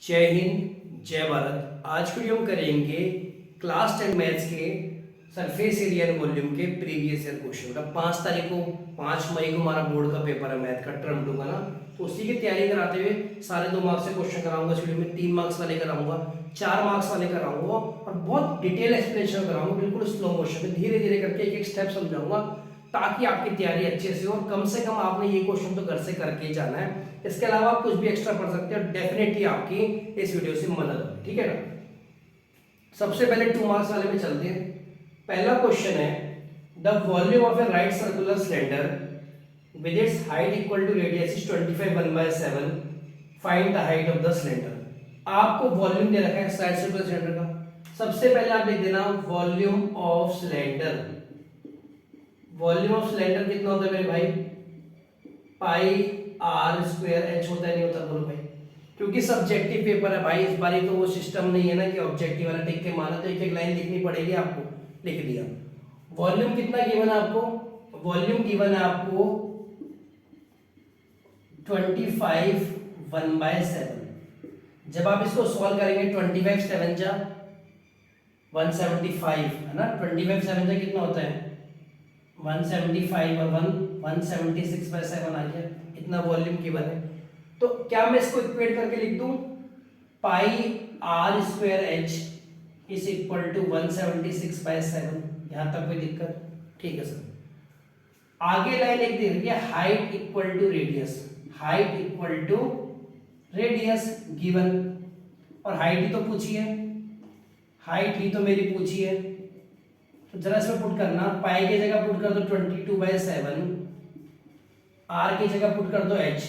जय हिंद जय भारत। आज की वीडियो हम करेंगे क्लास 10 मैथ्स के सरफेस एरिया एंड वॉल्यूम के प्रीवियस ईयर क्वेश्चन। मतलब 5 तारीख को 5 मई को हमारा बोर्ड का पेपर है मैथ का टर्म 2 का ना, तो उसी की तैयारी कराते हुए साढ़े 2 मार्क्स से क्वेश्चन कराऊंगा। इस वीडियो में 3 मार्क्स वाले कराऊंगा, 4 मार्क्स वाले कराऊंगा और बहुत डिटेल एक्सप्लेनेशन कराऊंगा, बिल्कुल स्लो मोशन में धीरे धीरे करके एक एक स्टेप समझाऊंगा ताकि आपकी तैयारी अच्छे से हो और कम से कम आपने ये क्वेश्चन तो घर से करके ही जाना है। इसके अलावा आप कुछ भी एक्स्ट्रा पढ़ सकते हो, डेफिनेटली आपकी इस वीडियो से मदद होगी, ठीक है ना। सबसे पहले 2 मार्क्स वाले में चलते हैं। पहला क्वेश्चन है the volume of a right circular cylinder with its height equal to radius is 25 1/7 find the height of the cylinder. आपको वॉल्यूम दे रखा है राइट सर्कुलर सिलेंडर का। सबसे पहले आप लिख देना volume of cylinder. Volume of cylinder कितना होता है मेरे भाई? पाई आर स्क्वायर एच होता है, नहीं होता? बोलो भाई। क्योंकि सब्जेक्टिव पेपर है भाई, इस बार तो वो सिस्टम नहीं है ना कि ऑब्जेक्टिव वाला टिक के माना, तो एक एक लाइन लिखनी पड़ेगी आपको। लिख दिया। वॉल्यूम कितना गिवन है आपको? वॉल्यूम गिवन है आपको 25 1/7। जब आप इसको सॉल्व करेंगे 25 7 जा 175 है ना, 25 7 जा कितना होता है 175 और 176/7 आ गया। इतना वॉल्यूम गिवन है। तो क्या मैं इसको इक्वेट करके लिख दूं? Pi are square H is equal to 176/7। यहां तक कोई दिक्कत? ठीक है सर। आगे लाइन लिख दी है height equal to radius. Height equal to radius given, और हाइट ही तो पूछी है, हाइट ही तो मेरी पूछी है। तो जरा इसमें पुट करना, पाई की जगह पुट कर दो 22/7, आर की जगह पुट कर दो एच,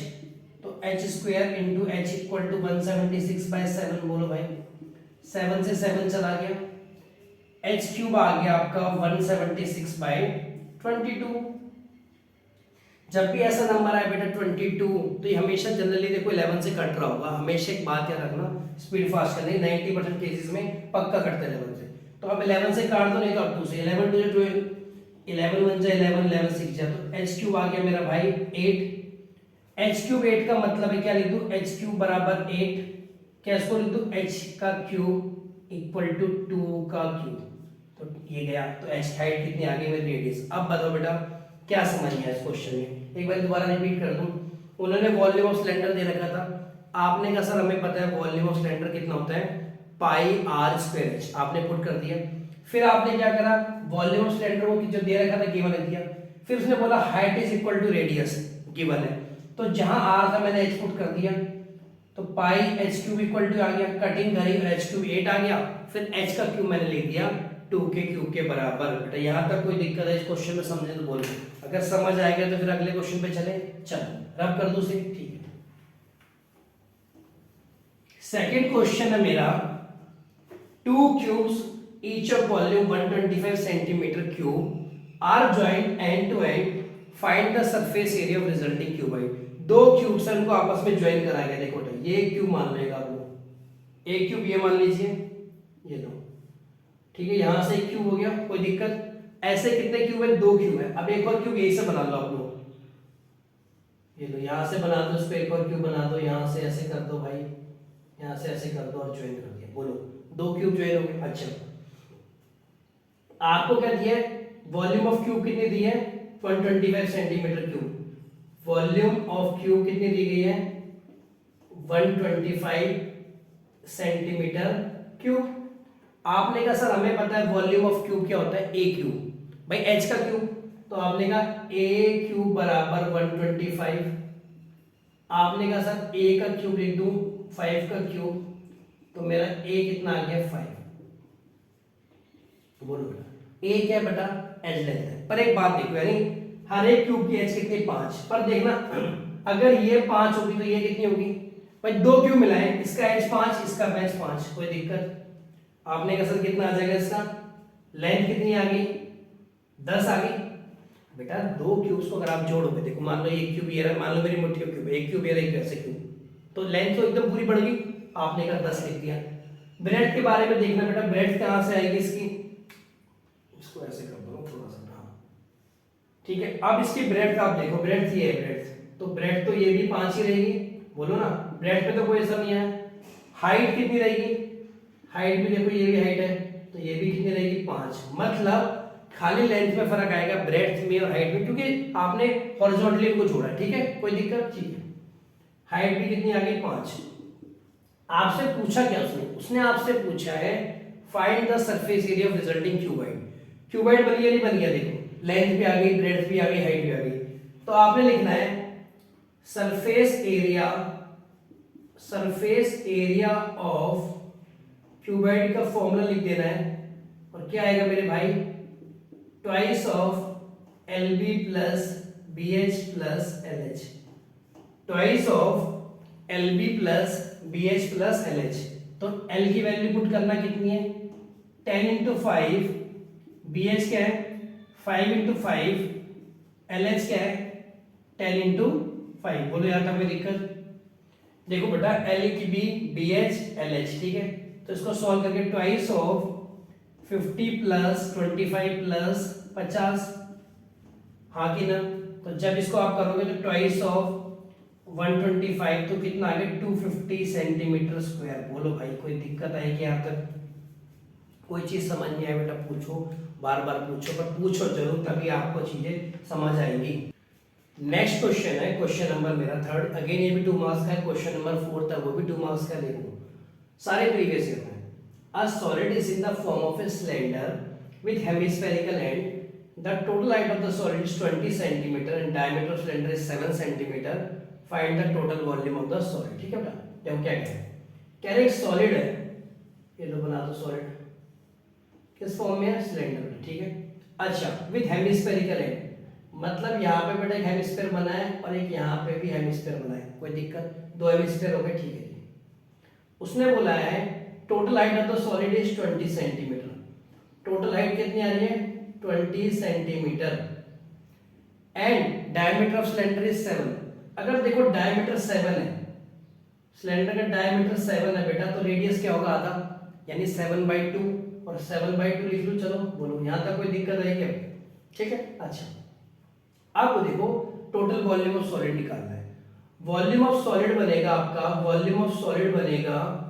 तो h square into h equal to 176/7। बोलो भाई, 7 से 7 चला गया, एच क्यूब आ गया आपका 176/22। जब भी ऐसा नंबर आए बेटा 22, तो ये हमेशा जनरली देखो 11 से कट रहा होगा। हमेशा एक बात याद रखना, स्पीड फास्ट करनी, 90% केसेस में पक्का कटता है 11 से। तो आप 11 से काट दो, नहीं तो आप 2 से। 11 2 12, 11 1 जा 11, 11 6 जा, तो एच क्यूब आ गया मेरा भाई 8। एच क्यूब 8 का मतलब है क्या लिख दूं? एच क्यूब बराबर 8। क्या इसको लिख दूं? एच का क्यूब इक्वल टू 2 का क्यूब। तो ये गया, तो एच हाइट कितनी आ गई मेरी? रेडियस। अब बताओ बेटा क्या समझ गया इस क्वेश्चन में? एक बार दोबारा रिपीट कर दूं। उन्होंने वॉल्यूम ऑफ सिलेंडर दे रखा था, आपने कहा सर हमें पता है वॉल्यूम ऑफ सिलेंडर कितना होता है, पाई आर स्क्वायर एच, आपने पुट कर दिया। फिर आपने क्या करा, वॉल्यूम ऑफ सिलेंडर को जो दे रखा था गिवन है दिया, फिर उसने बोला height is equal to radius given है, तो जहां आर था मैंने एच पुट कर दिया, तो पाई एच क्यूब इक्वल टू आ गया, कटिंग करी एच क्यूब 8 आ गया, फिर एच का क्यूब मैंने लिख दिया 2 के क्यूब के बराबर। बेटा यहां तक कोई दिक्कत है इस क्वेश्चन में? समझे तो बोलो, अगर समझ आएगा तो फिर अगले क्वेश्चन पे चले। चलो रब कर दो से, ठीक है। सेकंड क्वेश्चन है मेरा, 2 cubes each of volume 125 centimeter cube are joined end to end, find the surface area of resulting cuboid। दो क्यूब्स हैं, उनको आपस में ज्वाइन कराया गया। देखो ये क्यूब मान लेगा आप लोग, एक क्यूब ये मान लीजिए, ये लो, ठीक है। यहां से एक क्यूब हो गया, कोई दिक्कत? ऐसे कितने क्यूब है? 2 क्यूब है। अब एक और क्यूब यही से बना लो आप लोग, ये लो, यहां से बना दो, इसको एक और क्यूब बना दो, यहां से ऐसे कर दो भाई, यहां से ऐसे कर दो और ज्वाइन कर दिया। बोलो 2 क्यूब ज्वाइन हो गए। अच्छा आपको क्या दिया है? वॉल्यूम ऑफ क्यूब कितनी दी है? 125 centimetre cube. Volume of cube कितनी दी गई है? 125 सेंटीमीटर क्यूब। आपने कहा सर हमें पता है वॉल्यूम ऑफ क्यूब क्या होता है, ए क्यूब, भाई एच का क्यूब, तो आपने कहा ए क्यूब बराबर 125। आपने कहा सर ए का क्यूब लिख दूं 5 का क्यूब, तो मेरा ए कितना आ गया 5। बोलो बेटा ए क्या है बेटा? एच लेंथ है। पर एक बात देखो, यानी हर एक क्यूब की एच कितनी? 5। पर देखना अगर ये 5 होगी तो ये कितनी होगी? भाई 2 क्यूब मिलाए, इसका एच 5, इसका एच 5, कोई दिक्कत? आपने कहा सर कितना आ जाएगा इसका? लेंथ कितनी आ गई? 10 आ गई। बेटा 2 क्यूब्स को अगर आप जोड़ोगे, देखो मान लो एक क्यूब ये रहा, मान लो मेरी मुट्ठी का क्यूब, एक क्यूब ये रहा, एक ऐसे क्यूब, तो लेंथ तो एकदम पूरी बढ़ गई। आपने कहा 10 लिख दिया। ब्रेड के बारे में देखना बेटा, ब्रेड कहां से आएगी इसकी? इसको ऐसे कर दो थोड़ा सा, हाँ ठीक है। अब इसकी ब्रेड का आप देखो, ब्रेड ये है ब्रेड, तो ब्रेड तो ये भी 5 ही रहेगी। बोलो ना, ब्रेड पे तो कोई ऐसा नहीं है, हाइट कितनी रहेगी, हाइट भी देखो ये भी हाइट है तो ये भी कितनी रहेगी 5। मतलब खाली लेंथ में फर्क आएगा, ब्रेड्थ में और हाइट में, क्योंकि आपने हॉरिजॉन्टली इनको जोड़ा। ठीक है, कोई दिक्कत, ठीक है। हाइट भी कितनी आ गई 5। आपसे पूछा क्या उसने आपसे पूछा है find the surface area of resulting cuboid. Cuboid बन गया नहीं बन गया, देखो लेंथ भी आ गई, ब्रेड्थ भी आ गई, हाइट भी आ गई। तो आपने लिखना है सरफेस एरिया ऑफ क्यूबाइड का फॉर्मूला लिख देना है। और क्या आएगा मेरे भाई, twice of l b plus b h plus l h, twice of l b plus b h plus l h. तो एल की वैल्यू पुट करना कितनी है 10 इंटू 5, बी एच क्या है 5 इंटू 5, एल एच क्या है 10 इंटू 5। बोलो यहाँ तक कोई दिक्कत। देखो बेटा एल की बी एच एल एच, ठीक है। तो इसको सॉल्व करके ट्वाइस ऑफ 50 प्लस 25 प्लस 50, हाँ कि ना। तो जब इसको आप करोगे तो ट्वाइस ऑफ 125 तो कितना आ गया 250 सेंटीमीटर स्क्वायर। बोलो भाई कोई दिक्कत आएगी यहाँ तक, कोई चीज समझ नहीं आए बेटा पूछो, बार बार पूछो, पर पूछो जरूर, तभी आपको चीजें समझ आएंगी। नेक्स्ट क्वेश्चन है क्वेश्चन नंबर मेरा 3rd, अगेन ये भी 2 मार्क्स का है। क्वेश्चन नंबर 4 तक वो भी 2 मार्क्स का, देखो सारे प्रीवियस ईयर में। A solid is in the form of a cylinder with hemispherical end. The total height of the solid is 20 centimeter and diameter of cylinder is 7 centimeter. Find the total volume of the solid. ठीक है बेटा, देखो क्या कह रहे हैं, कह रहे एक सॉलिड है, ये लो बना दो सॉलिड, किस फॉर्म में है सिलेंडर में, ठीक है। अच्छा विद हेमिस्फेरिकल एंड, मतलब यहाँ पे बेटा एक हेमिस्फेयर बना है और एक यहाँ पे भी हेमिस्फेयर बना है, कोई दिक्कत, 2 हेमिस्फेयर हो गए, ठीक है जी। उसने बोला है total height of the solid is 20 centimetre. Total height कितनी आ रही है 20 centimetre and diameter of cylinder is 7। अगर देखो डायमीटर 7 है, सिलेंडर का डायमीटर 7 है बेटा, तो रेडियस क्या होगा आधा, यानी 7/2, और 7/2 लिख लो। चलो बोलो यहाँ तक कोई दिक्कत है क्या, ठीक है। अच्छा अब देखो टोटल वॉल्यूम ऑफ सॉलिड निकालना है। वॉल्यूम ऑफ सॉलिड बनेगा आपका, वॉल्यूम ऑफ सॉलिड बनेगा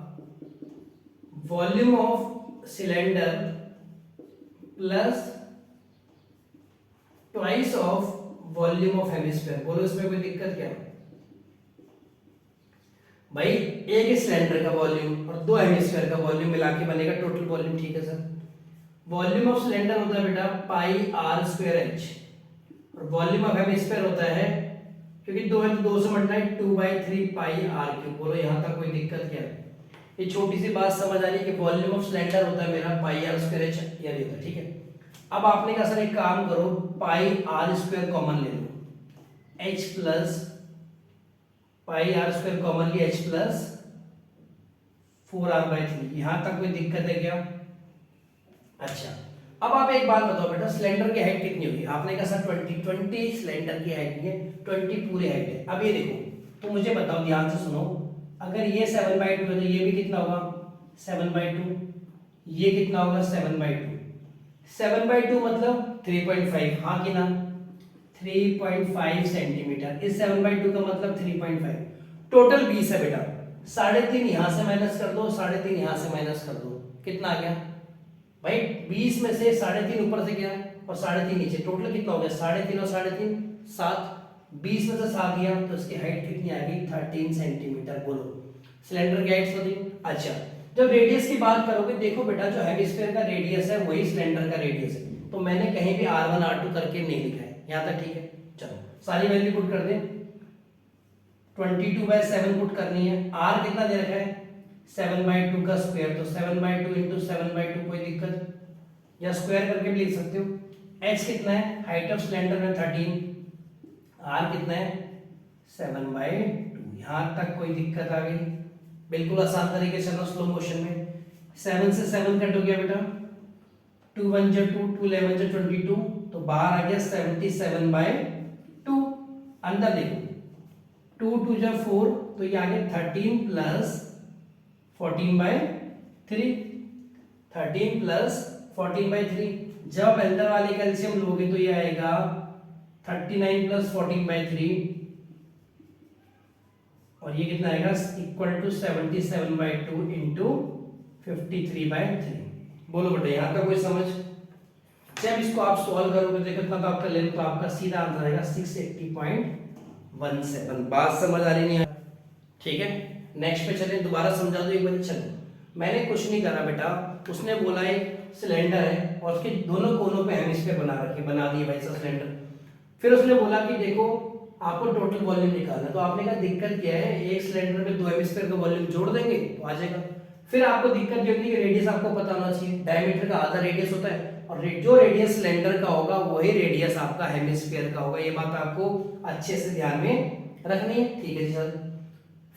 volume of cylinder plus twice of volume of hemisphere. बोलो इसमें कोई दिक्कत क्या भाई, एक सिलेंडर का वॉल्यूम और 2 हेमिस्फीयर का वॉल्यूम मिला के बनेगा टोटल वॉल्यूम, ठीक है सर। वॉल्यूम ऑफ सिलेंडर होता है बेटा पाई आर स्क्वायर एच, और वॉल्यूम ऑफ हेमिस्फीयर होता है, क्योंकि 2 है तो 2 से मल्टीप्लाई 2/3 पाई आर क्यूब। बोलो यहाँ तक कोई दिक्कत क्या है, ये छोटी सी बात समझ आ रही है कि वॉल्यूम ऑफ सिलेंडर होता है मेरा पाई आर स्क्वायर एच, ये होता है, ठीक है। अब आपने कहा सर एक काम करो, पाई आर स्क्वायर कॉमन ले लो, H plus pi are square common लिया, एच प्लस 4r/3। यहां तक कोई दिक्कत है क्या। अच्छा अब आप एक बात बताओ बेटा, सिलेंडर की हाइट कितनी होगी, आपने कहा सर 20 सिलेंडर की हाइट नहीं है, 20 पूरी हाइट है। अब ये देखो तो मुझे बताओ, ध्यान से सुनो, अगर ये 7/2 है तो ये भी कितना होगा 7/2, ये कितना होगा 7/2, 7/2 मतलब 3.5, हाँ कि ना 3.5 सेंटीमीटर, इस 7/2 का मतलब 3.5, टोटल 20 है बेटा। 3.5 यहां से माइनस कर दो, 3.5 यहां से माइनस कर दो, कितना आ गया भाई 20 में से 3.5 ऊपर से गया और 3.5 नीचे, टोटल कितना हो गया 3.5 और 3.5 7, 20 में से 7 गया तो इसकी हाइट कितनी आ गई 13 सेंटीमीटर। बोलो सिलेंडर की हाइट होती। अच्छा जब रेडियस की बात करोगे, देखो बेटा जो हेमिस्फीयर का रेडियस है वही सिलेंडर का रेडियस है, तो मैंने कहीं भी r1 r2 करके नहीं लिखा है, यहाँ तक ठीक है। चलो सारी वैल्यू पुट कर दें, 22/7 पुट करनी है, r कितना दे रखा है 7/2 का स्क्वायर, तो 7/2 इंटू 7/2, कोई दिक्कत, या स्क्वायर करके भी लिख सकते हो। h कितना है, हाइट ऑफ सिलेंडर में 13, r कितना है 7/2, यहां तक कोई दिक्कत आ गई, बिल्कुल आसान तरीके से चलो स्लो मोशन में। 7 से 7 कट हो गया बेटा, 2 1 जा 2, 2 11 जा 22, तो बाहर आ गया 77/2। अंदर देखो 2 2 जा 4, तो ये आ गया 13 प्लस 14/3, 13 प्लस 14/3। जब अंदर वाले कैल्शियम लोगे तो ये आएगा 39 प्लस 14/3, और ये कितना आएगा इक्वल टू 77/2 इंटू 53/3। बोलो बेटा यहाँ का कोई समझ? जब इसको आप सॉल्व करोगे देखो कितना तो आपका लेंथ, तो आपका सीधा आंसर आएगा 680.17। बात समझ आ रही नहीं है? ठीक है, नेक्स्ट पे चलें, दोबारा समझा दो एक बार। चलो, मैंने कुछ नहीं करा बेटा, उसने बोला एक सिलेंडर है और उसके दोनों कोनों पे हेमिस्फीयर बना दिए भाई सिलेंडर। फिर उसने बोला कि देखो आपको टोटल वॉल्यूम निकालना, तो आपने कहा दिक्कत क्या है, एक सिलेंडर में 2 हेमिस्फीयर का वॉल्यूम जोड़ देंगे तो आ जाएगा। फिर आपको दिक्कत ये होती है कि रेडियस आपको पता होना चाहिए, डायमीटर का आधा रेडियस होता है और जो रेडियस सिलेंडर का होगा वही रेडियस आपका हेमिस्फीयर का होगा। ये बात आपको अच्छे से ध्यान में रखनी है, ठीक है जी सर।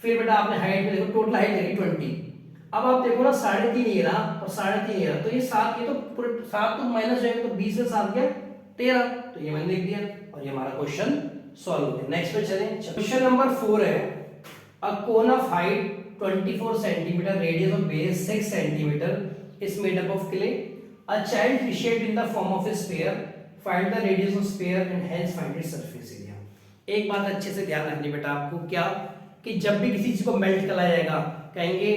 फिर बेटा आपने हाइट में देखो, टोटल हाइट लगी 20। अब आप देखो ना 3.5 ये रहा और 3.5 ये रहा, तो ये 7, ये तो पूरे 7 तो माइनस जाएगा, तो 20 से 7 गया 13, तो ये मैंने लिख दिया और ये हमारा क्वेश्चन सॉल्व हो गया। नेक्स्ट पे चलें, क्वेश्चन नंबर 4 है, a cone of height 24 centimetre, radius of base 6 centimetre is made up of clay, a child reshaped in the form of a sphere, find the radius of sphere and hence find its surface area। एक बात अच्छे से ध्यान रखनी बेटा आपको, क्या कि जब भी किसी चीज को मेल्ट करा जाएगा, कहेंगे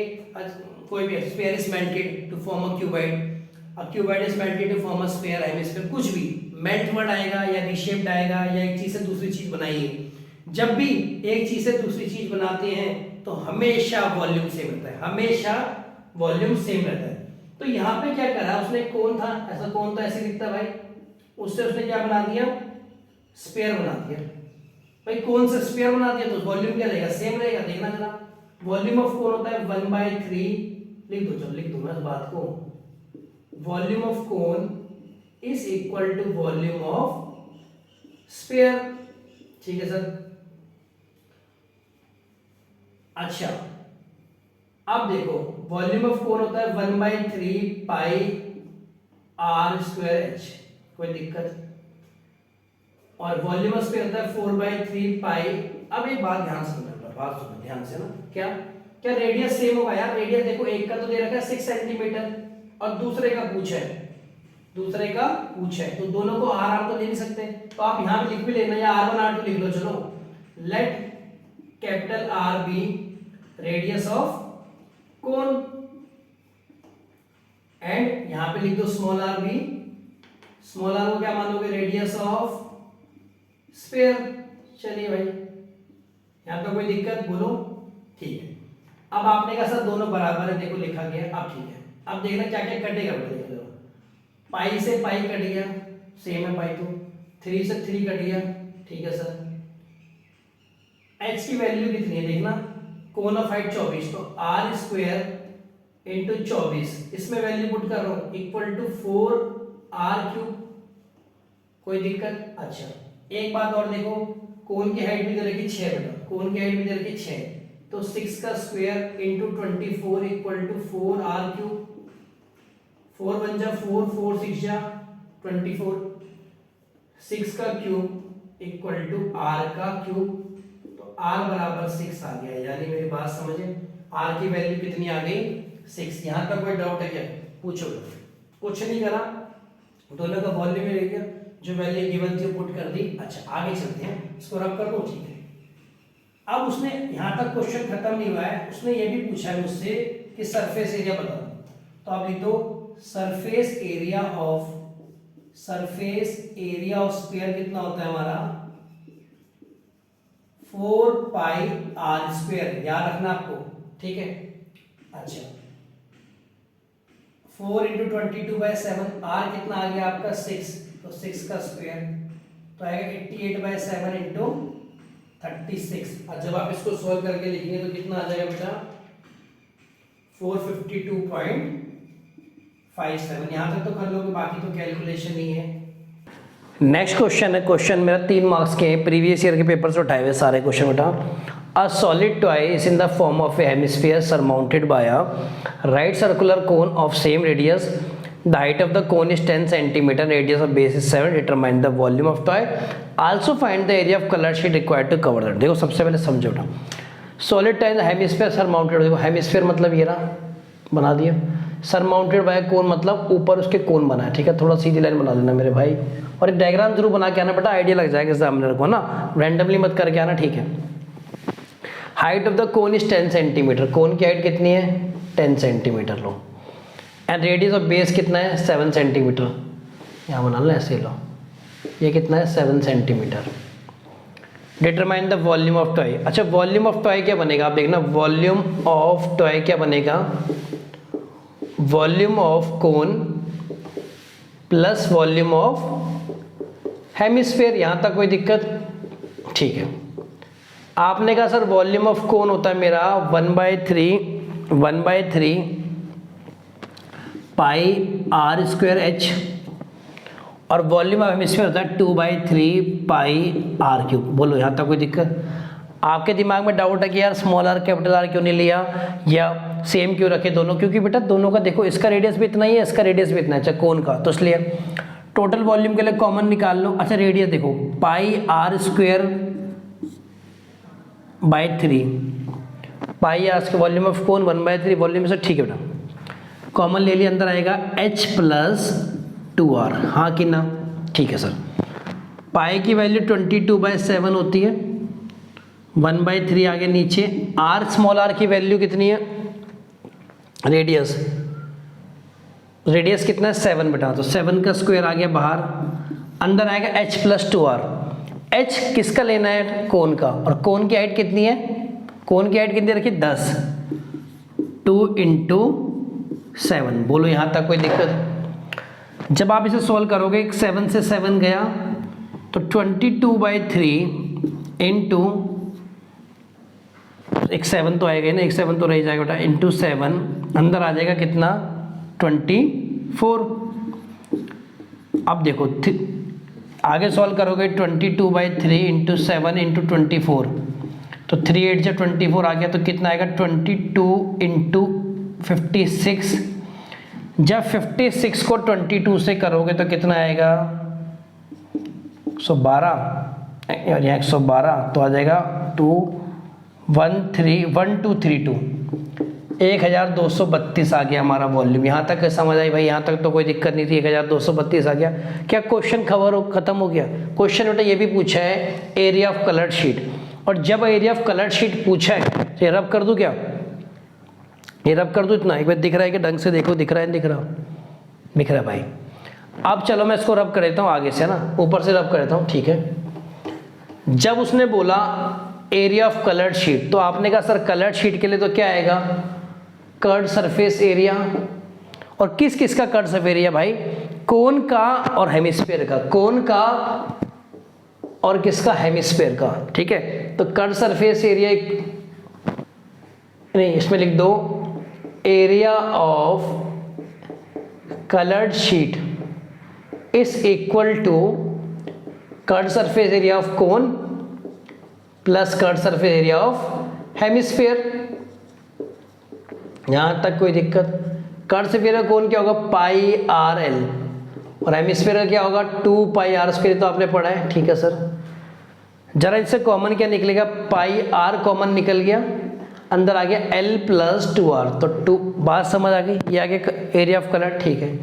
कोई भी sphere is melted to form a cuboid is melted to form a sphere, hemisphere, कुछ भी मेल्ट वर्ड आएगा या रिशेप्ड आएगा या एक चीज से दूसरी चीज बनाइए। जब भी एक चीज से दूसरी चीज बनाते हैं तो हमेशा वॉल्यूम सेम रहता है, हमेशा वॉल्यूम सेम रहता है। तो यहाँ पे क्या करा उसने, कोन था, ऐसा कोन था, ऐसे दिखता भाई, उससे उसने क्या बना दिया, स्फीयर बना दिया। भाई कोन से स्फीयर बना दिया तो वॉल्यूम क्या रहेगा, सेम रहेगा। देखना जरा, वॉल्यूम ऑफ कोन होता है 1/3, लिख दो, चलो लिख दो ना इस बात को, volume of cone is equal to volume of sphere, ठीक है सर। अच्छा, अब देखो वॉल्यूम ऑफ कोन होता है 1/3 पाई r² h, कोई दिक्कत, और वॉल्यूम ऑफ स्फीयर होता है 4/3 पाई। अब एक बात ध्यान से समझना, बात सुनो ध्यान से ना, क्या क्या रेडियस सेम होगा यार? रेडियस देखो, एक का तो दे रखा है 6 सेंटीमीटर और दूसरे का पूछ है, तो दोनों को r तो ले नहीं सकते, तो आप यहां पे लिख भी लेना, या r1 r2 लिख लो। चलो, let capital R be radius of cone, and यहां पे लिख दो small r be, small r को क्या मानोगे, रेडियस ऑफ स्फीयर। चलिए भाई, यहां पे कोई दिक्कत बोलो, ठीक है। अब आपने कहा सर दोनों बराबर है, देखो लिखा गया, अब ठीक है। अब देखना क्या क्या कटेगा बेटा, देख लो, पाई से पाई कट गया, सेम है पाई, तो 3 से 3 कट गया, ठीक है सर। h की वैल्यू कितनी है देखना, कोन ऑफ हाइट 24, तो r² इंटू 24, इसमें वैल्यू पुट कर रहा हूं, इक्वल टू 4r³। कोई दिक्कत? अच्छा, एक बात और देखो, कोन की हाइट भी दे रखी 6 बेटा, कोन की हाइट भी दे रखी 6, तो 6 का square into 24 equal to 4r³। 4 1 जा 4, 4 6 जा 24, 6 का क्यूब इक्वल टू r का क्यूब, तो r बराबर 6 आ गया। यानी मेरी बात समझे, r की वैल्यू कितनी आ गई, 6। यहां तक कोई डाउट है क्या? पूछो। कुछ नहीं करा, दोनों का वॉल्यूम ले लिया, जो वैल्यू गिवन थी पुट कर दी। अच्छा, आगे चलते हैं, इसको रब कर दो, ठीक है। अब उसने यहां तक क्वेश्चन खत्म नहीं हुआ है, उसने ये भी पूछा है मुझसे कि सरफेस एरिया बता दो, तो आप लिख दो सरफेस एरिया ऑफ स्फीयर कितना होता है हमारा, 4 पाई r², याद रखना आपको, ठीक है। अच्छा, 4 इंटू 22/7, r कितना आ गया आपका 6, तो 6 का स्क्वायर तो आएगा 88/7 इंटू 36। और जब आप इसको सोल्व करके लिखेंगे तो कितना आ जाएगा बेटा, 452.57। यहां तक तो कर लोगे, बाकी तो कैलकुलेशन ही है। नेक्स्ट क्वेश्चन है, क्वेश्चन मेरा 3 मार्क्स के हैं, प्रीवियस ईयर के पेपर से उठाए हुए सारे क्वेश्चन बेटा। A solid toy is in the form of a hemisphere surmounted by a right circular cone of same radius, the height of the cone is 10 centimetre, radius of base is 7, determine the volume of toy, also find the area of colour sheet required to cover that. देखो सबसे पहले समझो बेटा, solid toy hemisphere surmounted, देखो hemisphere मतलब ये रहा, बना दिया, सरमाउंटेड बाय कोन मतलब ऊपर उसके कोन बना है, ठीक है। थोड़ा सीधी लाइन बना देना मेरे भाई, और एक डायग्राम जरूर बना के आना बेटा, आइडिया लग जाएगा एग्जामिनर को ना, रैंडमली मत करके आना, ठीक है। Height of the cone is 10 centimetre, cone की हाइट कितनी है 10 सेंटीमीटर लो, एंड रेडियस ऑफ बेस कितना है 7 सेंटीमीटर, यहाँ बना लो ऐसे लो, ये कितना है 7 centimetre. Determine the volume of toy. अच्छा वॉल्यूम ऑफ टॉय क्या बनेगा आप देखना, वॉल्यूम ऑफ टॉय क्या बनेगा, volume of cone plus volume of hemisphere. यहाँ तक कोई दिक्कत, ठीक है। आपने कहा सर वॉल्यूम ऑफ कोन होता है मेरा 1/3 पाई आर स्क्वायर एच, और वॉल्यूम ऑफ हेमिस्फीयर होता है 2/3 पाई आर क्यूब। बोलो यहाँ तक कोई दिक्कत? आपके दिमाग में डाउट है कि यार स्मॉल आर कैपिटल आर क्यों नहीं लिया या सेम क्यों रखे दोनों, क्योंकि बेटा दोनों का देखो, इसका रेडियस भी इतना ही है, इसका रेडियस भी इतना है, अच्छा कोन का, तो इसलिए टोटल वॉल्यूम के लिए कॉमन निकाल लो। अच्छा रेडियस देखो pi are square by 3, pi are square volume of cone 1/3 volume से, ठीक है बेटा कॉमन ले लिया, अंदर आएगा h प्लस 2r, हाँ कि ना, ठीक है सर। पाई की वैल्यू 22/7 होती है, 1/3 आगे नीचे, r स्मॉल r की वैल्यू कितनी है, रेडियस कितना है 7 बेटा, तो 7 का स्क्वायर आ गया बाहर, अंदर आएगा h प्लस 2r। h किसका लेना है, कोन का, और कोन की हाइट कितनी है, कोन की हाइट कितनी रखी 10, 2 × 7। बोलो यहाँ तक कोई दिक्कत? जब आप इसे सॉल्व करोगे 7 से 7 गया तो 22/3 इंटू एक 7 तो आएगा ना, एक 7 तो रह जाएगा बेटा, इंटू 7 अंदर आ जाएगा कितना 24। अब देखो आगे सॉल्व करोगे 22/3 इंटू 7 इंटू 24, तो 3 8 जब 24 आ गया तो कितना आएगा 22 इंटू 56। जब 56 को 22 से करोगे तो कितना आएगा 112, और यहाँ 112 तो आ जाएगा 1232, 1232 आ गया हमारा वॉल्यूम। यहाँ तक समझ आई भाई? यहाँ तक तो कोई दिक्कत नहीं थी, 1232 आ गया। क्या क्वेश्चन खत्म हो गया? क्वेश्चन बेटा ये भी पूछा है एरिया ऑफ कलर्ड शीट, और जब एरिया ऑफ कलर्ड शीट पूछा है तो ये रब कर दूं क्या, ये रब कर दूं इतना, एक बार दिख रहा है कि ढंग से देखो, दिख रहा है दिख रहा है भाई। अब चलो मैं इसको रब कर देता हूँ आगे से ना, ऊपर से रब कर देता हूँ, ठीक है। जब उसने बोला एरिया ऑफ कलर्ड शीट, तो आपने कहा सर कलर्ड शीट के लिए तो क्या आएगा, कर्ड सरफेस एरिया। और किस किस का कर्ड सरफेस एरिया भाई, कोन का और हेमिस्फीयर का, कोन का और किसका, हेमिस्फीयर का, ठीक है। तो कर्ड सरफेस एरिया, नहीं इसमें लिख दो area of coloured sheet is equal to curved surface area of cone plus curved surface area of hemisphere. यहां तक कोई दिक्कत? कर्ड सरफेस एरिया कोन क्या होगा पाई आर एल, और हेमिस्फीयर का क्या होगा 2 पाई आर स्क्वायर, तो आपने पढ़ा है, ठीक है सर। जरा इससे कॉमन क्या निकलेगा, पाई आर कॉमन निकल गया, अंदर आ गया एल प्लस 2r, तो 2 बात समझ आ गई, ये आ गया एरिया ऑफ कलर, ठीक है।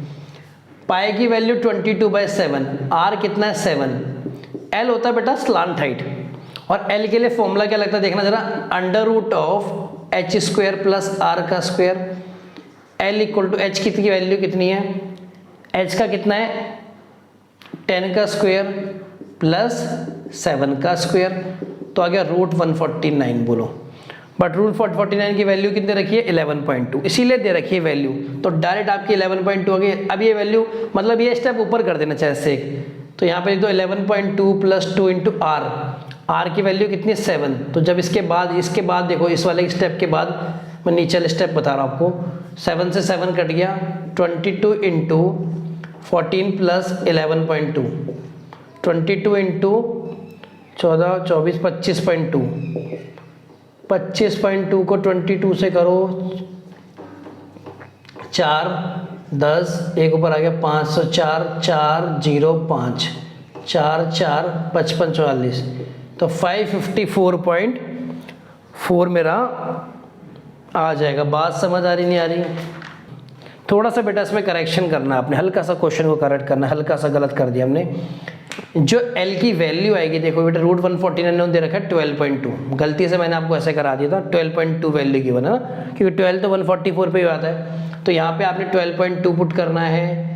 पाई की वैल्यू 22/7, आर कितना है 7, एल होता है बेटा स्लांट हाइट, और एल के लिए फॉर्मूला क्या लगता है देखना जरा, √h² प्लस आर का square, l equal to h की वैल्यू कितनी है, एच का कितना है 10 का स्क्वायर प्लस 7 का स्क्वायर, तो आ गया √149। बोलो बट √149 की वैल्यू कितनी रखी है 11.2, इसीलिए दे रखी है वैल्यू, तो डायरेक्ट आपकी 11.2 आ गई। अब ये वैल्यू मतलब ये स्टेप ऊपर कर देना चाहे से, तो यहाँ पे लिख दो 11.2 प्लस 2 इंटू आर, आर की वैल्यू कितनी है 7। तो जब इसके बाद देखो इस वाले स्टेप के बाद मैं नीचे वाले स्टेप बता रहा हूँ आपको, 7 से 7 कट गया, 22 इंटू 14 प्लस 11.2, 22 इंटू 14 24 25.2, 25.2 को 22 से करो 4 10, एक ऊपर आ गया 504, 405, 4 4 55 44, तो 554.4 मेरा आ जाएगा। बात समझ आ रही नहीं आ रही? थोड़ा सा बेटा इसमें करेक्शन करना, आपने हल्का सा क्वेश्चन को करेक्ट करना, हल्का सा गलत कर दिया हमने। जो L की वैल्यू आएगी, देखो बेटा रूट 149 दे रखा है 12.2, गलती से मैंने आपको ऐसे करा दिया था, 12.2 वैल्यू गिवन है ना, क्योंकि 12 तो 144 पे ही आता है। तो यहाँ पे आपने 12.2 पुट करना है,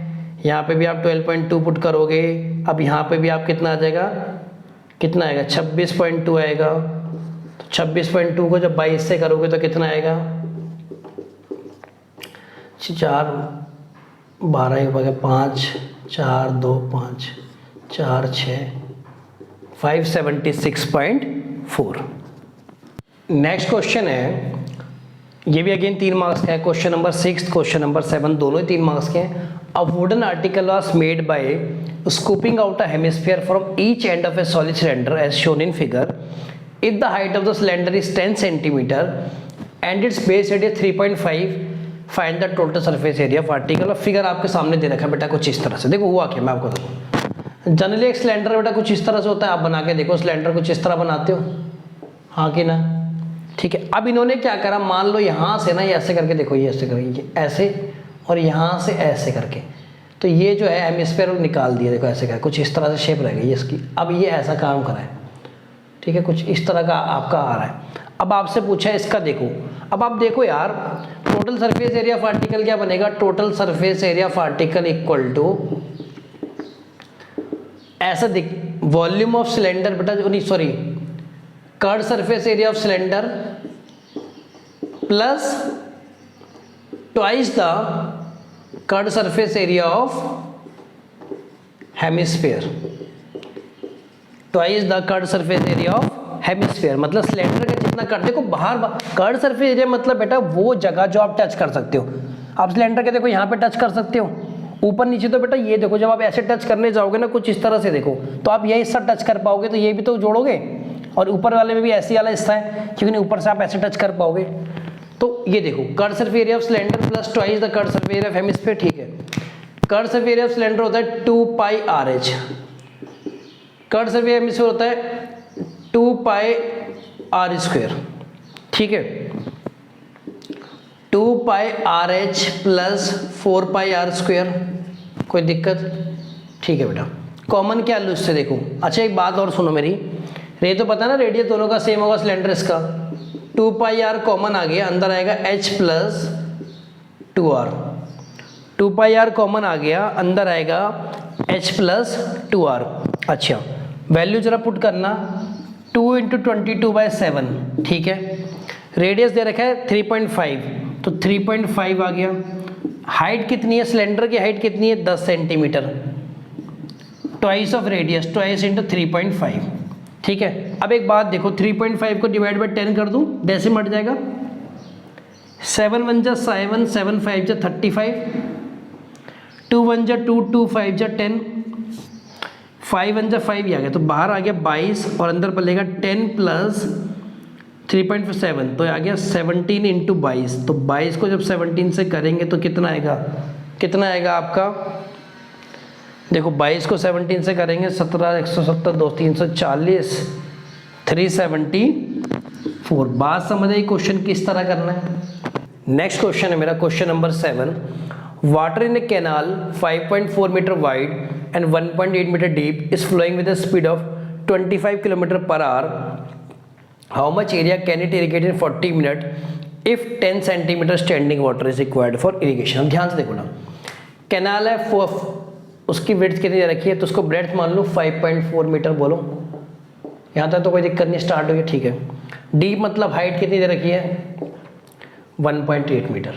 यहाँ पे भी आप 12.2 पुट करोगे। अब यहाँ पे भी आप कितना आ जाएगा, कितना आएगा 26.2 आएगा। तो 26.2 को जब 22 से करोगे तो कितना आएगा, 4 12 एक बगे 5 4 2 5 4 6 576.4। नेक्स्ट क्वेश्चन है, ये भी अगेन 3 मार्क्स का है। क्वेश्चन नंबर 6, क्वेश्चन नंबर 7 दोनों ही 3 मार्क्स के हैं। A wooden article was made by scooping out a hemisphere from each end of a solid cylinder as shown in figure. If the height of the cylinder is 10 centimeter and its base radius 3.5, find the total surface area of article। और figure आपके सामने दे रखा है बेटा कुछ इस तरह से। देखो हुआ क्या, मैं आपको देखो, जनरली एक सिलेंडर बेटा कुछ इस तरह से होता है। आप बना के देखो, सिलेंडर कुछ इस तरह बनाते हो, हाँ कि ना, ठीक है। अब इन्होंने क्या करा, मान लो यहाँ से ना ये ऐसे करके, देखो ये ऐसे करके, ये ऐसे और यहाँ से ऐसे करके, तो ये जो है हेमिस्फीयर निकाल दिया, देखो ऐसे करके कुछ इस तरह से शेप रह गई इसकी। अब ये ऐसा काम करा है, ठीक है, कुछ इस तरह का आपका आ रहा है। अब आपसे पूछा है इसका, देखो अब आप देखो यार, total surface area of article क्या बनेगा, total surface area of article equal to ऐसा दिख, वॉल्यूम ऑफ सिलेंडर बेटा, नहीं sorry, curve surface area of cylinder plus twice the curve surface area of hemisphere, twice the curve surface area of hemisphere. मतलब cylinder का जितना कर, देखो बाहर कर्व सरफेस एरिया मतलब बेटा वो जगह जो आप टच कर सकते हो। आप सिलेंडर के देखो यहाँ पे टच कर सकते हो, ऊपर नीचे, तो बेटा ये देखो जब आप ऐसे टच करने जाओगे ना कुछ इस तरह से, देखो तो आप ये हिस्सा टच कर पाओगे, तो ये भी तो जोड़ोगे, और ऊपर वाले में भी ऐसी वाला हिस्सा है, क्योंकि ऊपर से आप ऐसे टच कर पाओगे। तो ये देखो curve surface area of cylinder plus twice the curve surface area of hemisphere, ठीक है। Curve surface area of cylinder होता है 2 पाई RH, curve surface area hemisphere होता है 2 पाई R², ठीक है। 2 पाई RH प्लस 4 पाई R², कोई दिक्कत, ठीक है बेटा। कॉमन क्या लो इससे, देखो अच्छा एक बात और सुनो मेरी, ये तो पता ना रेडियस दोनों का सेम होगा सिलेंडर इसका, 2 पाई R कॉमन आ गया, अंदर आएगा H प्लस 2R, 2 पाई R कॉमन आ गया, अंदर आएगा H प्लस 2R। अच्छा वैल्यू जरा पुट करना, 2 × 22/7, ठीक है। रेडियस दे रखा है 3.5, तो 3.5 आ गया। हाइट कितनी है, सिलेंडर की हाइट कितनी है 10 centimetre, twice of radius, twice × 3.5, ठीक है। अब एक बात देखो, 3.5 को डिवाइड बाय 10 कर दूं, डेसिमल हट जाएगा, 7 × 1 = 7, 7 × 5 = 35, 2 × 1 = 2, 2 × 5 = 10, 5 × 1 = 5 ही आ गया, तो बाहर आ गया 22 और अंदर पड़ेगा 10 प्लस 3.7, तो आ गया 17 × 22। तो 22 को जब 17 से करेंगे तो कितना आएगा, कितना आएगा आपका, देखो 22 को 17 से करेंगे 17, 170, 2 340, 374। बात समझ आई, क्वेश्चन किस तरह करना है। नेक्स्ट क्वेश्चन है मेरा question number 7। Water in a canal 5.4 metre wide and 1.8 metre deep is flowing with a speed of 25 km/h. How much area can it irrigate in 40 minutes if 10 centimeter standing water is required for irrigation? ध्यान से देखो ना, canal है, उसकी width कितनी दे रखी है, तो उसको ब्रेड्थ मान लो 5.4 मीटर बोलो, यहाँ तक तो कोई दिक्कत नहीं, स्टार्ट हो गया, ठीक है। डीप मतलब हाइट कितनी दे रखी है 1.8 मीटर।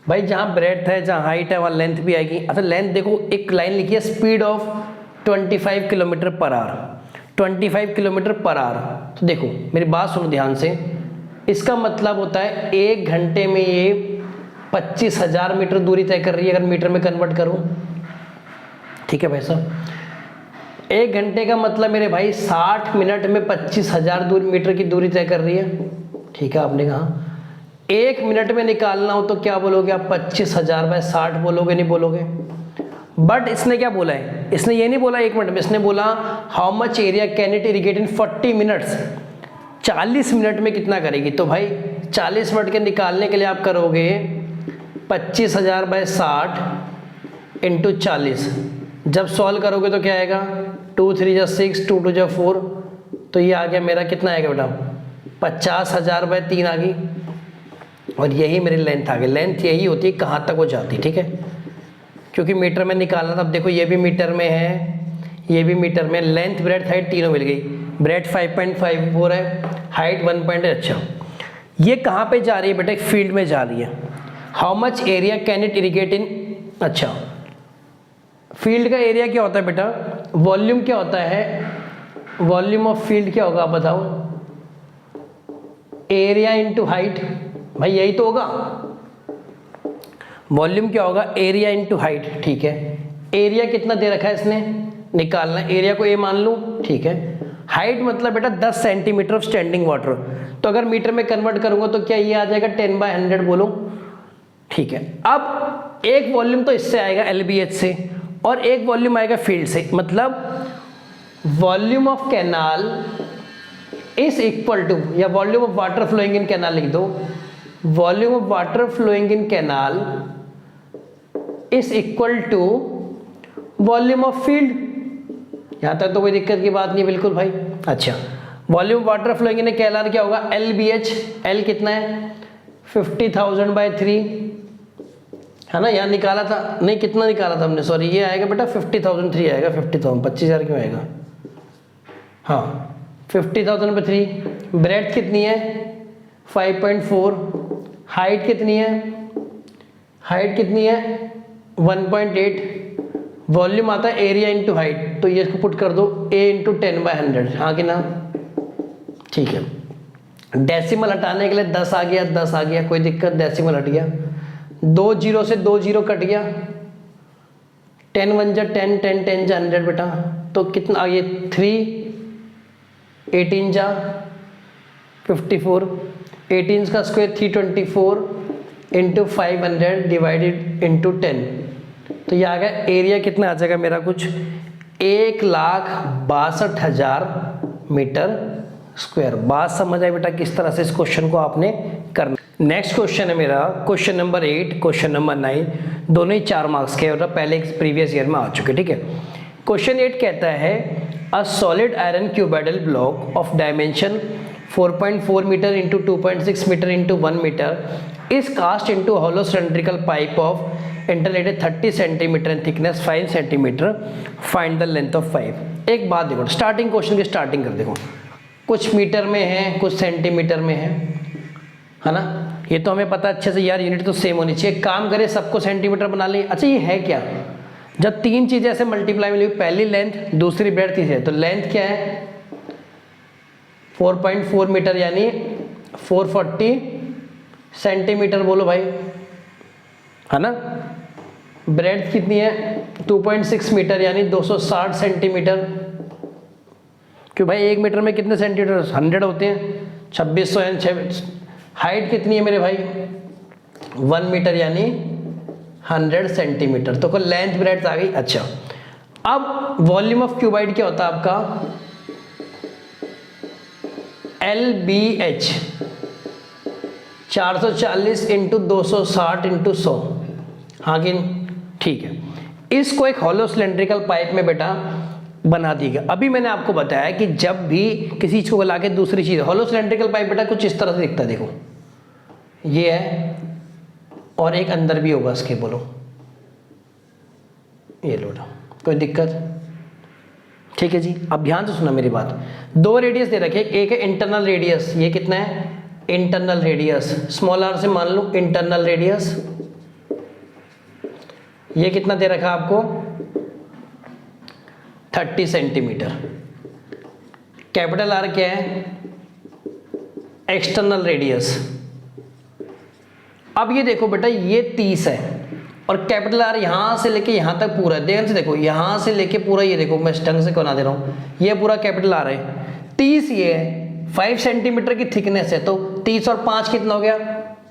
भाई जहाँ ब्रेड्थ है, जहाँ हाइट है, वहाँ लेंथ भी आएगी। अच्छा लेंथ देखो, एक लाइन लिखी है स्पीड ऑफ 25 km/h, 25 km/h। तो देखो मेरी बात सुनो ध्यान से, इसका मतलब होता है 1 घंटे में ये 25,000 मीटर दूरी तय कर रही है, अगर मीटर में कन्वर्ट करूँ, ठीक है भाई साहब। 1 घंटे का मतलब मेरे भाई 60 मिनट में 25,000 मीटर की दूरी तय कर रही है, ठीक है। आपने कहा 1 मिनट में निकालना हो तो क्या बोलोगे आप, 25,000/60 बोलोगे, नहीं बोलोगे। बट इसने क्या बोला है, इसने ये नहीं बोला 1 मिनट में, इसने बोला how much area can it irrigate in 40 minutes, 40 minute में कितना करेगी। तो भाई 40 मिनट के निकालने के लिए आप करोगे 25,000/60 × 40, जब सॉल्व करोगे तो क्या आएगा 2 3 जा 6, 2 2 जा 4, तो ये आ गया मेरा कितना आएगा बेटा 50,000/3 आ गई। और यही मेरी लेंथ आ गई। लेंथ यही होती है कहाँ तक वो जाती, ठीक है, क्योंकि मीटर में निकालना था। अब देखो ये भी मीटर में है, ये भी मीटर में। लेंथ ब्रेड्थ हाइट तीनों मिल गई। ब्रेड्थ 5.54 है, हाइट 1. अच्छा, ये कहाँ पे जा रही है बेटा, एक फील्ड में जा रही है। How much area can it irrigate in, अच्छा फील्ड का एरिया क्या होता है बेटा, वॉल्यूम क्या होता है, वॉल्यूम ऑफ फील्ड क्या होगा आप बताओ, एरिया इंटू हाइट, भाई यही तो होगा। वॉल्यूम क्या होगा, एरिया इंटू हाइट, ठीक है। एरिया कितना दे रखा है इसने, निकालना, एरिया को ए मान लूं, ठीक है। हाइट मतलब बेटा 10 सेंटीमीटर ऑफ स्टैंडिंग वाटर, तो अगर मीटर में कन्वर्ट करूंगा तो क्या ये आ जाएगा 10/100 बोलो, ठीक है। अब एक वॉल्यूम तो इससे आएगा LBH से, और एक वॉल्यूम आएगा फील्ड से, मतलब volume of canal is equal to, या volume of water flowing in canal लिख दो, volume of water flowing in canal is equal to volume of field. यहां तक तो कोई दिक्कत की बात नहीं बिल्कुल भाई। अच्छा, volume water flowing in canal क्या होगा, LBH, L कितना है 50,000/3 है ना, यहाँ निकाला था, नहीं कितना निकाला था हमने, सॉरी ये आएगा बेटा 50,003 आएगा, 50,000 25,000 क्यों आएगा, हाँ 50,000/3। ब्रेड्थ कितनी है 5.4, हाइट कितनी है, हाइट कितनी है 1.8, वॉल्यूम आता है एरिया इंटू हाइट, तो ये इसको पुट कर दो A इंटू 10/100, हाँ कि ना, ठीक है। डेसिमल हटाने के लिए 10 आ गया, 10 आ गया, कोई दिक्कत, डेसिमल हट गया। 2 0 से 2 0 कट गया, 10 1 जा 10, 10 10 जा 100 बेटा, तो कितना ये 3 18 जा 54, 18 का स्क्वायर 324 इंटू 500 डिवाइडेड इंटू 10, तो ये आ गया एरिया कितना आ जाएगा मेरा कुछ 1,62,000 मीटर स्क्वायर। बात समझ आई बेटा किस तरह से इस क्वेश्चन को आपने करना। नेक्स्ट क्वेश्चन है मेरा क्वेश्चन नंबर 8, क्वेश्चन नंबर 9, दोनों ही 4 मार्क्स के, और पहले प्रीवियस ईयर में आ चुके, ठीक है। क्वेश्चन 8 कहता है a solid iron cuboidal block of dimension 4.4 metre into 2.6 metre into 1 metre is cast into hollow cylindrical pipe of interrelated 30 centimetre and thickness 5 centimetre, find the length of 5। एक बात देखो, starting question की starting कर देखो, कुछ metre में है कुछ सेंटीमीटर में है ना, ये तो हमें पता अच्छे से यार, यूनिट तो सेम होनी चाहिए। काम करें सबको सेंटीमीटर बना लें। अच्छा ये है क्या, जब 3 चीजें ऐसे मल्टीप्लाई मिली, पहली लेंथ दूसरी ब्रेड्थ तीसरी, तो लेंथ क्या है 4.4 मीटर यानी 440 सेंटीमीटर बोलो भाई, है ना। ब्रेड्थ कितनी है 2.6 मीटर यानी 260 सेंटीमीटर, क्यों भाई 1 मीटर में कितने सेंटीमीटर 100 होते हैं, 2600 यानी। हाइट कितनी है मेरे भाई 1 मीटर यानी 100 सेंटीमीटर, तो कोई लेंथ ब्रेड्थ आ गई। अच्छा, अब वॉल्यूम ऑफ क्यूबाइड क्या होता है आपका LBH 440 इंटू 260 इंटू 100, हाँ कि ठीक है। इसको एक हॉलो सिलेंड्रिकल पाइप में बेटा बना दी गई। अभी मैंने आपको बताया कि जब भी किसी चीज को ला के दूसरी चीज, हॉलो सिलेंड्रिकल पाइप बेटा कुछ इस तरह से दिखता है, देखो ये है और एक अंदर भी होगा इसके, बोलो ये लो, कोई दिक्कत, ठीक है जी। अब ध्यान से सुना मेरी बात, 2 रेडियस दे रखे, एक है इंटरनल रेडियस, ये कितना है इंटरनल रेडियस, स्मॉल r से मान लो इंटरनल रेडियस, ये कितना दे रखा आपको 30 सेंटीमीटर। कैपिटल R क्या है एक्सटर्नल रेडियस। अब ये देखो बेटा ये 30 है और कैपिटल R यहां से लेके यहां तक पूरा, ध्यान से देखो यहां से लेके पूरा, ये देखो मैं ढंग से बना दे रहा हूं, ये पूरा कैपिटल R है। 30 ये है, 5 सेंटीमीटर की थिकनेस है, तो 30 और 5 कितना हो गया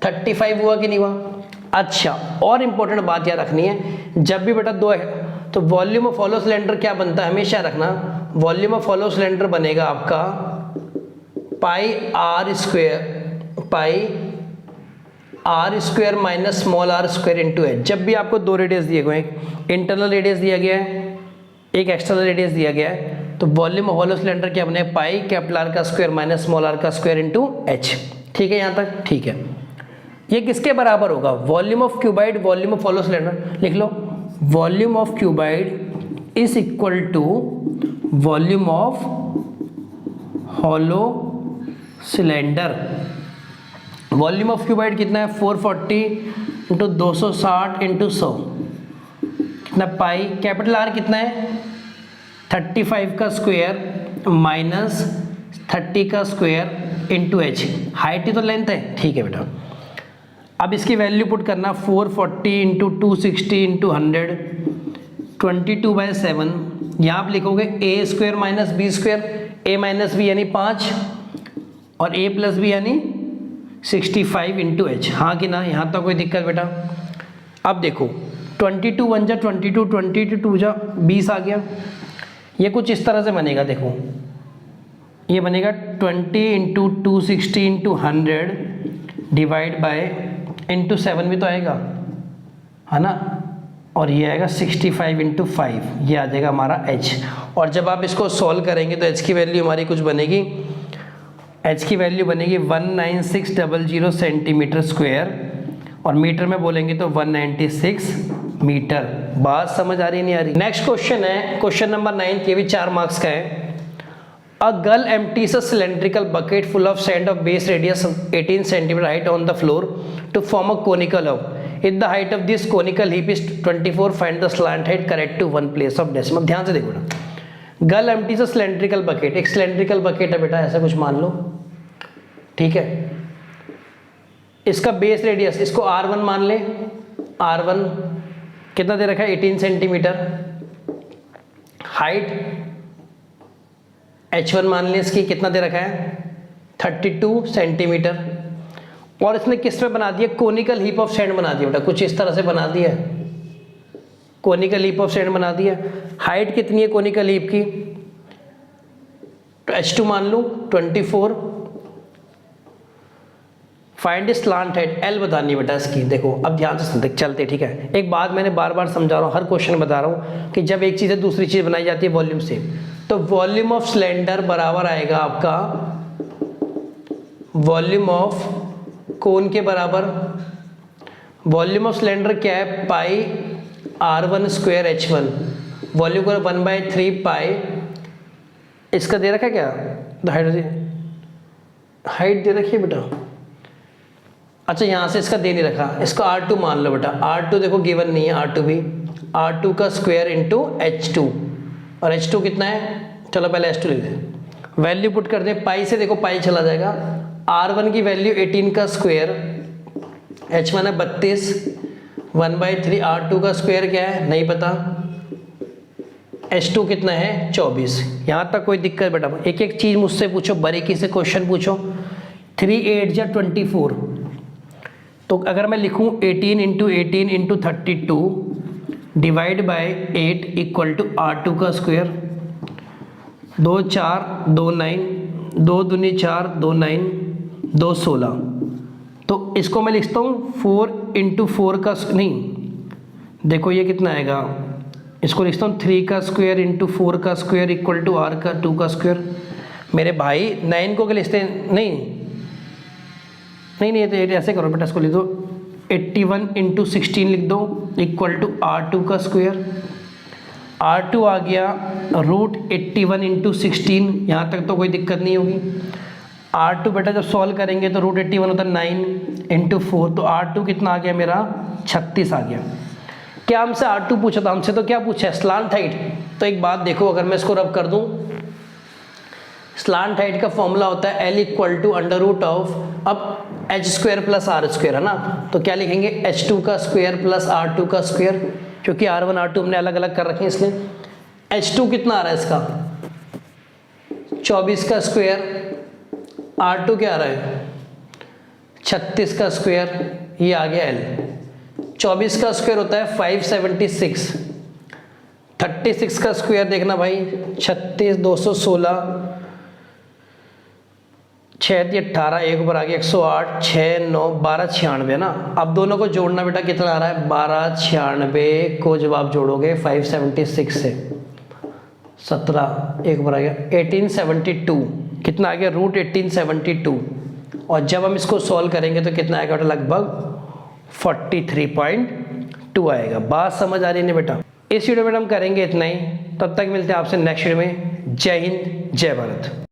35 हुआ कि नहीं हुआ। अच्छा, और इंपॉर्टेंट बात याद रखनी है, जब भी बेटा 2 है तो वॉल्यूम ऑफ हॉलो सिलेंडर क्या बनता है, हमेशा रखना, वॉल्यूम ऑफ हॉलो सिलेंडर बनेगा आपका pi are square minus small r square into h। जब भी आपको 2 रेडियस दिए गए, एक इंटरनल रेडियस दिया गया है, एक एक्सटर्नल रेडियस दिया गया है, तो वॉल्यूम ऑफ हॉलो सिलेंडर क्या बने, पाई कैपिटल आर का स्क्वायर माइनस स्मॉल आर का स्क्वायर इंटू एच। ठीक है यहाँ तक, ठीक है। ये किसके बराबर होगा, volume of cuboid volume of hollow cylinder. लिख लो, volume of cuboid is equal to volume of hollow cylinder. Volume of cuboid कितना है, 440 इंटू 260 इंटू 100 कितना पाई, कैपिटल आर कितना है 35 का स्क्वायर माइनस 30 का स्क्वायर इंटू एच। हाइट ही तो लेंथ है, ठीक है बेटा। अब इसकी वैल्यू पुट करना, 440 इंटू 260 इंटू 100 22/7। यहाँ आप लिखोगे ए स्क्वायर माइनस बी स्क्वायर, ए माइनस बी यानी 5 और ए प्लस बी यानी 65 इंटू एच। हाँ कि ना, यहाँ तक कोई दिक्कत बेटा। अब देखो 22 1 जा 22, 22 2 जा 20 आ गया। ये कुछ इस तरह से बनेगा, देखो ये बनेगा 20 into 260 into 100 divide by into 7 भी तो आएगा, है ना, और ये आएगा 65 इंटू 5, ये आ जाएगा हमारा h। और जब आप इसको सॉल्व करेंगे तो h की वैल्यू हमारी कुछ बनेगी, h की वैल्यू बनेगी 19600 सेंटीमीटर स्क्वायर, और मीटर में बोलेंगे तो 196 मीटर। बात समझ आ रही नहीं आ रही। नेक्स्ट क्वेश्चन है क्वेश्चन नंबर 9, ये भी 4 मार्क्स का है। A girl empties a cylindrical bucket full of sand of base radius of 18 cm height on the floor to form a conical hoop. If the height of this conical heap is 24, find the slant height correct to one place of decimal। ध्यान से देखो ना, girl empties a cylindrical bucket, एक cylindrical bucket है बेटा, ऐसा कुछ मान लो, ठीक है। इसका बेस रेडियस, इसको R1 मान ले, R1 कितना दे रखा है 18 सेंटीमीटर, हाइट H1 मान लें, इसकी कितना दे रखा है 32 सेंटीमीटर, और इसने किस में बना दिया, कोनिकल हीप ऑफ सैंड बना दिया बेटा, कुछ इस तरह से बना दिया, कोनिकल हीप ऑफ सैंड बना दिया। हाइट कितनी है कोनिकल हीप की, तो H2 मान लूँ 24। फाइंड स्लांट हाइट, L बतानी है बेटा इसकी। देखो अब ध्यान से चलते, ठीक है। एक बात मैंने बार बार समझा रहा हूँ, हर क्वेश्चन बता रहा हूँ कि जब एक चीज़ है दूसरी चीज़ बनाई जाती है वॉल्यूम से, तो वॉल्यूम ऑफ सिलेंडर बराबर आएगा आपका वॉल्यूम ऑफ कोन के बराबर। वॉल्यूम ऑफ सिलेंडर क्या है, पाई R1 स्क्वायर H1, वॉल्यूम को 1/3 पाई, इसका दे रखा क्या, हाइट दे रखी है बेटा। अच्छा यहाँ से इसका दे नहीं रखा, इसको R2 मान लो बेटा। R2 देखो गिवन नहीं है, R2 भी, R2 का स्क्वायर इंटू H2, और H2 कितना है, चलो पहले H2 लिख दें, वैल्यू पुट कर दें, पाई से देखो पाई चला जाएगा, R1 की वैल्यू 18 का स्क्वायर, H1 है 32, 1/3, R2 का स्क्वायर क्या है नहीं पता, H2 कितना है 24। यहाँ तक कोई दिक्कत बेटा, एक एक चीज़ मुझसे पूछो, बारीकी से क्वेश्चन पूछो। 3 8 या 24, तो अगर मैं लिखूँ 18 into 18 into 32 divide by 8 equal to R2 का स्क्वायर, 2 4 2 9, 2 दूनी 4 2 9 2 16, तो इसको मैं लिखता हूँ 4 इंटू 4 का नहीं, देखो ये कितना आएगा, इसको लिखता हूँ 3 का स्क्वायर इंटू 4 का स्क्वायर इक्वल टू R का 2 का स्क्वायर। मेरे भाई 9 को क्या लिखते हैं, नहीं नहीं नहीं, तो ऐसे करो बेटा, इसको लिख दो 81 इंटू 16 लिख दो इक्वल टू R2 का स्क्वायर। R2 आ गया √81 इंटू 16, यहाँ तक तो कोई दिक्कत नहीं होगी। R2 बेटा जब सॉल्व करेंगे तो √81 होता है 9 इंटू 4, तो R2 कितना आ गया मेरा 36 आ गया। क्या हमसे R2 पूछा था, हमसे तो क्या पूछा है स्लांट हाइट। तो एक बात देखो, अगर मैं इसको रब कर दूं, स्लांट हाइट का फॉर्मूला होता है L equal to under root of, अब H square plus R square है ना, तो क्या लिखेंगे H2 का स्क्वायर प्लस R2 का स्क्वायर, क्योंकि R1 R2 हमने अलग अलग कर रखे हैं इसलिए। H2 कितना आ रहा है इसका 24 का स्क्वायर, R2 क्या आ रहा है 36 का स्क्वायर, ये आ गया L। 24 का स्क्वायर होता है 576, 36 का स्क्वायर देखना भाई 36, 216, 6 18, एक ऊपर आ गया 108, 6 9 12 96 ना। अब दोनों को जोड़ना बेटा कितना आ रहा है 12 96 को जब आप जोड़ोगे 576 से, 17 एक बार आ गया 1872, कितना आ गया रूट 1872, और जब हम इसको सॉल्व करेंगे तो कितना आएगा बेटा, लगभग 43.2 आएगा। बात समझ आ रही है ना बेटा? इस वीडियो में हम करेंगे इतना ही, तब तक मिलते हैं आपसे नेक्स्ट वीडियो में। जय हिंद, जय भारत।